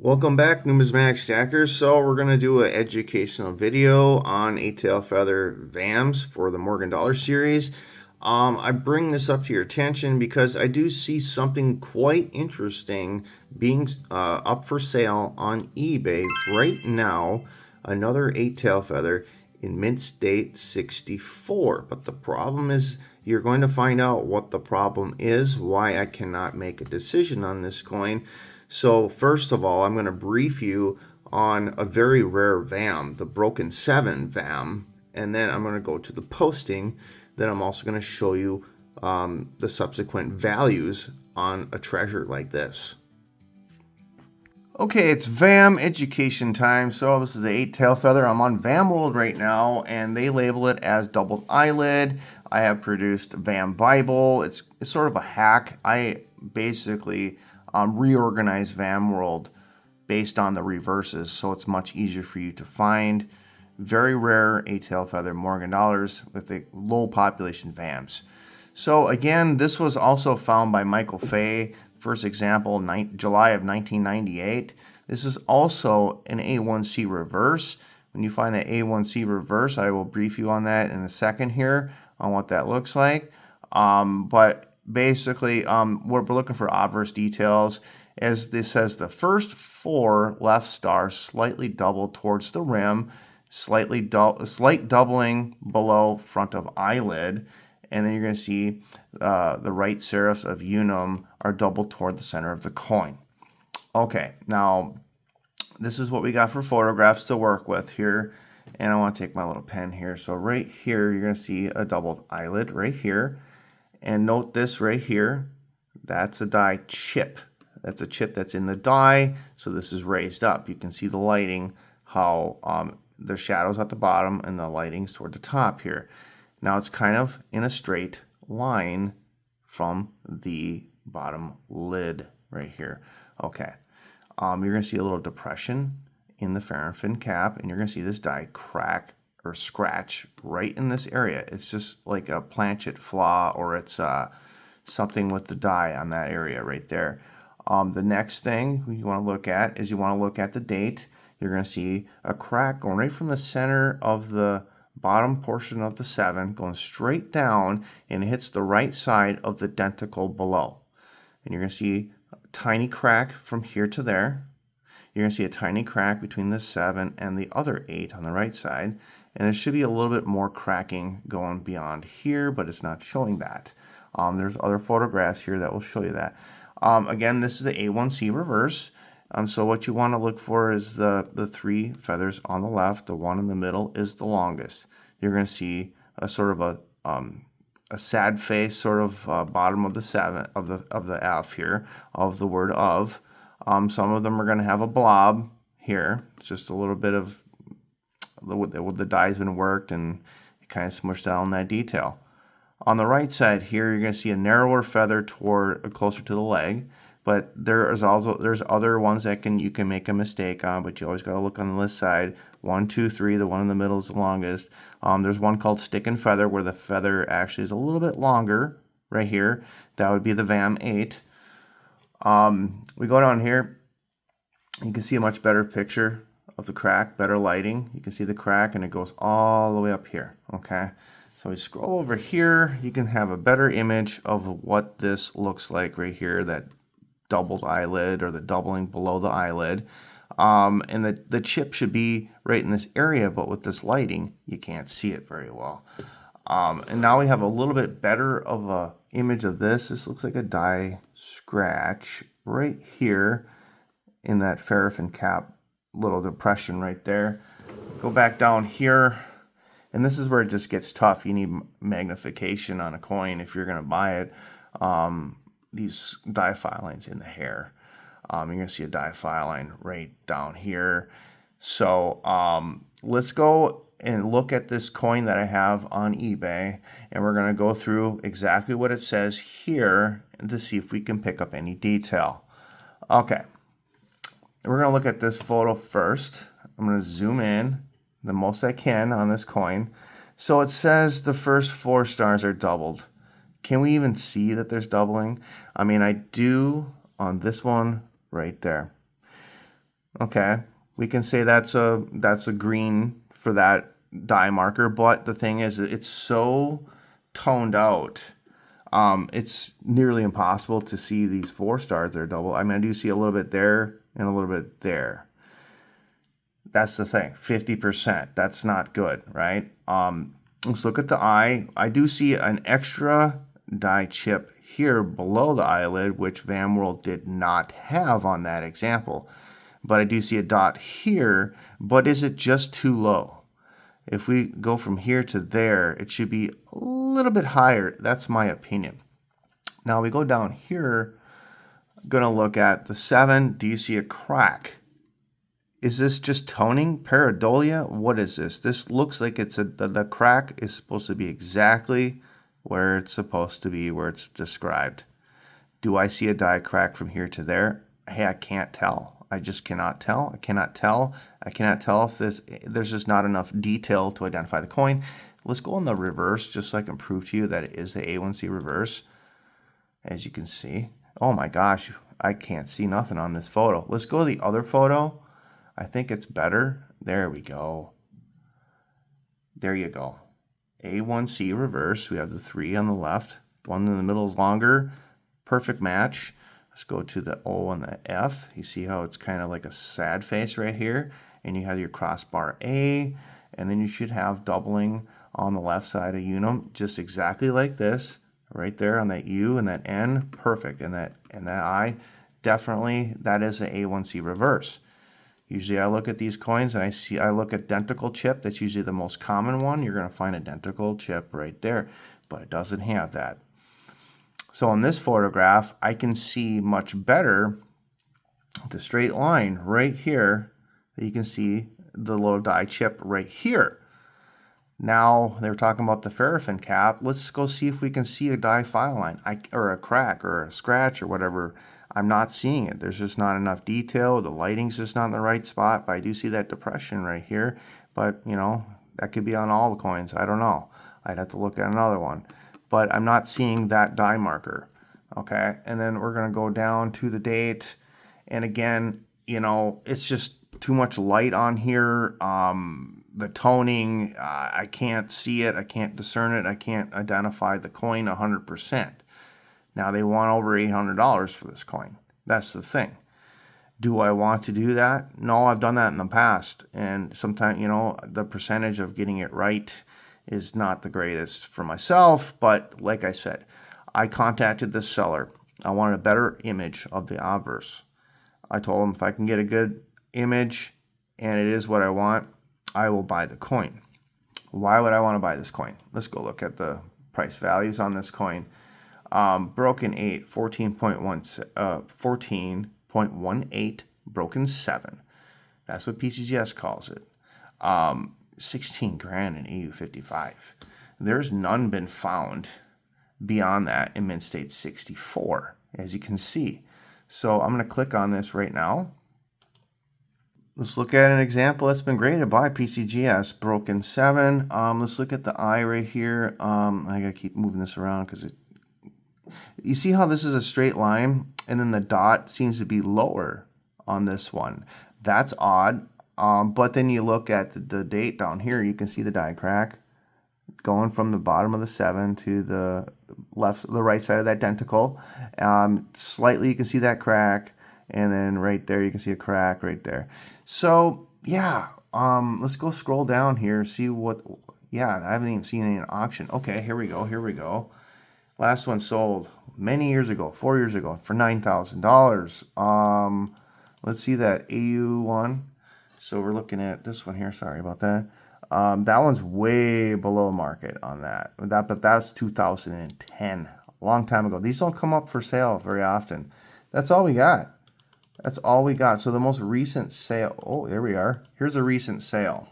Welcome back, numismatic stackers. So we're going to do an educational video on 8-tail feather VAMs for the Morgan Dollar series. I bring this up to your attention because I do see something quite interesting being up for sale on eBay right now. Another 8-tail feather in mint state 64. But the problem is you're going to find out what the problem is, why I cannot make a decision on this coin. So first of all, I'm going to brief you on a very rare VAM, the Broken 7 VAM, and then I'm going to go to the posting. Then I'm also going to show you the subsequent values on a treasure like this. Okay, it's VAM education time. So this is the 8-tail feather. I'm on VAM World right now, and they label it as doubled eyelid. I have produced Vam-Bible. It's sort of a hack. I basically reorganize Vam World based on the reverses, so it's much easier for you to find. Very rare 8-tail feather Morgan dollars with a low population VAMs. So again, this was also found by Michael Fay. First example, July of 1998. This is also an A1C reverse. When you find the A1C reverse, I will brief you on that in a second here on what that looks like. But basically, what we're looking for obverse details, as this says, the first 4 left stars slightly doubled towards the rim, slight doubling below front of eyelid, and then you're going to see the right serifs of unum are doubled toward the center of the coin. Okay, now this is what we got for photographs to work with here, and I want to take my little pen here. So right here, you're going to see a doubled eyelid right here. And note this right here, that's a die chip. That's a chip that's in the die, so this is raised up. You can see the lighting, how the shadows at the bottom and the lighting's toward the top here. Now it's kind of in a straight line from the bottom lid right here. Okay, you're going to see a little depression in the paraffin cap, and you're going to see this die crack or scratch right in this area. It's just like a planchet flaw, or it's something with the die on that area right there. The next thing you want to look at is you want to look at the date. You're going to see a crack going right from the center of the bottom portion of the 7, going straight down, and it hits the right side of the denticle below. And you're going to see a tiny crack from here to there. You're going to see a tiny crack between the 7 and the other 8 on the right side. And it should be a little bit more cracking going beyond here, but it's not showing that. There's other photographs here that will show you that. Again, this is the A1C reverse. So what you want to look for is the 3 feathers on the left. The one in the middle is the longest. You're going to see a sort of a sad face, sort of bottom of the 7 of the F here of the word of. Some of them are going to have a blob here. It's just a little bit of the die's been worked, and it kind of smushed down that detail. On the right side here, you're going to see a narrower feather toward closer to the leg, but there's other ones that you can make a mistake on, but you always got to look on this side. 1, 2, 3. The one in the middle is the longest. There's one called stick and feather, where the feather actually is a little bit longer right here. That would be the VAM 8. We go down here. You can see a much better picture of the crack, better lighting. You can see the crack, and it goes all the way up here. Okay, so we scroll over here. You can have a better image of what this looks like right here, that doubled eyelid, or the doubling below the eyelid. And the chip should be right in this area, but with this lighting, you can't see it very well. And now we have a little bit better of a image of this. This looks like a die scratch right here in that paraffin cap, little depression right there. Go back down here, and this is where it just gets tough. You need magnification on a coin if you're going to buy it. These die filings in the hair. You're going to see a die filing right down here. So let's go and look at this coin that I have on eBay, and we're going to go through exactly what it says here to see if we can pick up any detail. Okay, we're going to look at this photo first. I'm going to zoom in the most I can on this coin. So it says the first 4 stars are doubled. Can we even see that there's doubling? I mean, I do on this one right there. Okay, we can say that's a green for that dye marker, but the thing is, it's so toned out. It's nearly impossible to see these 4 stars that are double. I mean, I do see a little bit there and a little bit there. That's the thing, 50%. That's not good, right? Let's look at the eye. I do see an extra dye chip here below the eyelid, which VamWorld did not have on that example. But I do see a dot here, but is it just too low? If we go from here to there, it should be a little bit higher. That's my opinion. Now we go down here, I'm going to look at the 7. Do you see a crack? Is this just toning? Pareidolia? What is this? This looks like it's the crack is supposed to be exactly where it's supposed to be, where it's described. Do I see a dye crack from here to there? Hey, I can't tell. I just cannot tell. I cannot tell. I cannot tell if there's just not enough detail to identify the coin. Let's go on the reverse just so I can prove to you that it is the A1C reverse. As you can see. Oh my gosh, I can't see nothing on this photo. Let's go to the other photo. I think it's better. There we go. There you go. A1C reverse. We have the 3 on the left. One in the middle is longer. Perfect match. Let's go to the O and the F. You see how it's kind of like a sad face right here. And you have your crossbar A. And then you should have doubling on the left side of unum, just exactly like this. Right there on that U and that N. Perfect. And that I. Definitely, that is an A1C reverse. Usually I look at these coins and I look at identical chip. That's usually the most common one. You're going to find identical chip right there, but it doesn't have that. So on this photograph, I can see much better the straight line right here. You can see the little dye chip right here. Now they were talking about the paraffin cap. Let's go see if we can see a dye file line or a crack or a scratch or whatever. I'm not seeing it. There's just not enough detail. The lighting's just not in the right spot, but I do see that depression right here. But, you know, that could be on all the coins. I don't know. I'd have to look at another one. But I'm not seeing that dye marker. Okay, and then we're going to go down to the date. And again, you know, it's just too much light on here. The toning, I can't see it. I can't discern it. I can't identify the coin 100%. Now they want over $800 for this coin. That's the thing. Do I want to do that? No, I've done that in the past. And sometimes, you know, the percentage of getting it right is not the greatest for myself. But like I said, I contacted this seller. I wanted a better image of the obverse. I told him if I can get a good image and it is what I want, I will buy the coin. Why would I want to buy this coin? Let's go look at the price values on this coin. Broken 8, 14.18, broken 7. That's what PCGS calls it. 16 grand in EU55. There's none been found beyond that in Mint State 64, as you can see. So I'm going to click on this right now. Let's look at an example that's been graded by PCGS, broken 7. Let's look at the eye right here. I gotta keep moving this around because you see how this is a straight line and then the dot seems to be lower on this one. That's odd. But then you look at the date down here, you can see the die crack going from the bottom of the 7 to the right side of that denticle. Slightly you can see that crack. And then right there, you can see a crack right there. So, yeah, let's go scroll down here, see what, yeah, I haven't even seen any in auction. Okay, here we go. Last one sold many years ago, 4 years ago, for $9,000. Let's see that AU one. So we're looking at this one here, sorry about that. That one's way below market on that. But that's 2010, a long time ago. These don't come up for sale very often. That's all we got. That's all we got. So the most recent sale, oh, there we are. Here's a recent sale.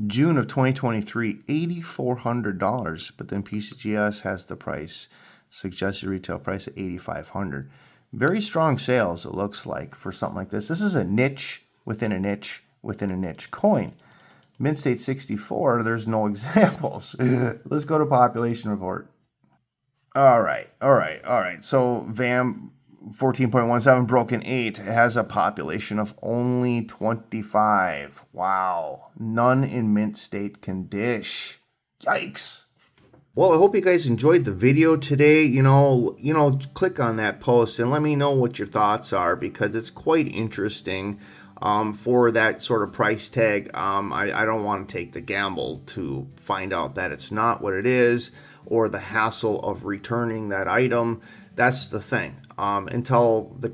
June of 2023, $8,400. But then PCGS has the price, suggested retail price at $8,500. Very strong sales, it looks like, for something like this. This is a niche within a niche within a niche coin. Mint State 64, there's no examples. Let's go to population report. All right. So 14.17 broken 8 has a population of only 25. Wow. None in mint state can dish. Yikes. Well, I hope you guys enjoyed the video today. Click on that post and let me know what your thoughts are, because it's quite interesting. For that sort of price tag, I don't want to take the gamble to find out that it's not what it is, or the hassle of returning that item. That's the thing. Until the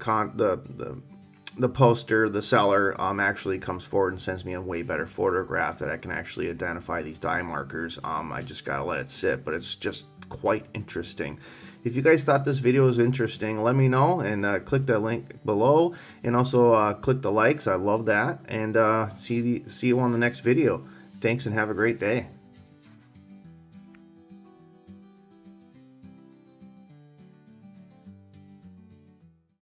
poster, the seller, actually comes forward and sends me a way better photograph that I can actually identify these die markers. I just gotta let it sit, but it's just quite interesting. If you guys thought this video was interesting, let me know, and click the link below, and also click the likes. I love that, and see you on the next video. Thanks, and have a great day.